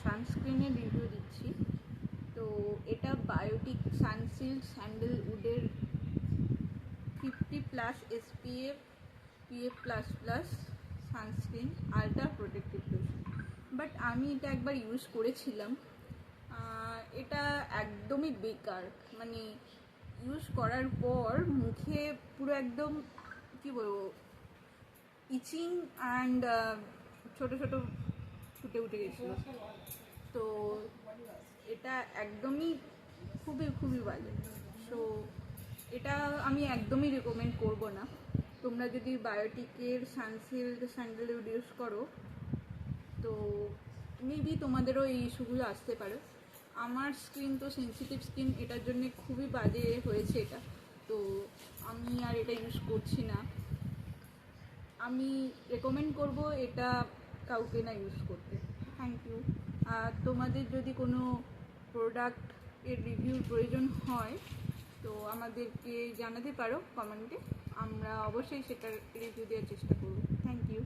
সানস্ক্রিনের review দিচ্ছি। তো এটা বায়োটিক সানসিল্ক স্যান্ডেলউডের 50+ SPF PF++ sunscreen ultra protective lotion. But আমি এটা একবার ইউজ করেছিলাম, এটা একদমই বেকার। মানে ইউজ করার পর মুখে পুরো একদম কী বলবো, ইচিং অ্যান্ড ছোটো ছোটো ফুটে উঠে গেছিলো। তো এটা একদমই খুবই বাজে। সো এটা আমি একদমই রেকমেন্ড করব না। তোমরা যদি বায়োটিকের সানসিল্ক স্যান্ডেলউড ইউজ করো তো মেবি তোমাদেরও এই ইস্যুগুলো আসতে পারে। আমার স্কিন তো সেন্সিটিভ স্কিন, এটার জন্য খুবই বাজে হয়েছে এটা। তো আমি আর এটা ইউজ করছি না। আমি রেকমেন্ড করব এটা কাউকে না ইউজ করতে। Thank you. আর তোমাদের যদি কোনো প্রোডাক্ট এর রিভিউর প্রয়োজন হয় তো আমাদেরকে জানাতে পারো কমেন্টে, আমরা অবশ্যই সেটার রিভিউ দেওয়ার চেষ্টা করব। Thank you.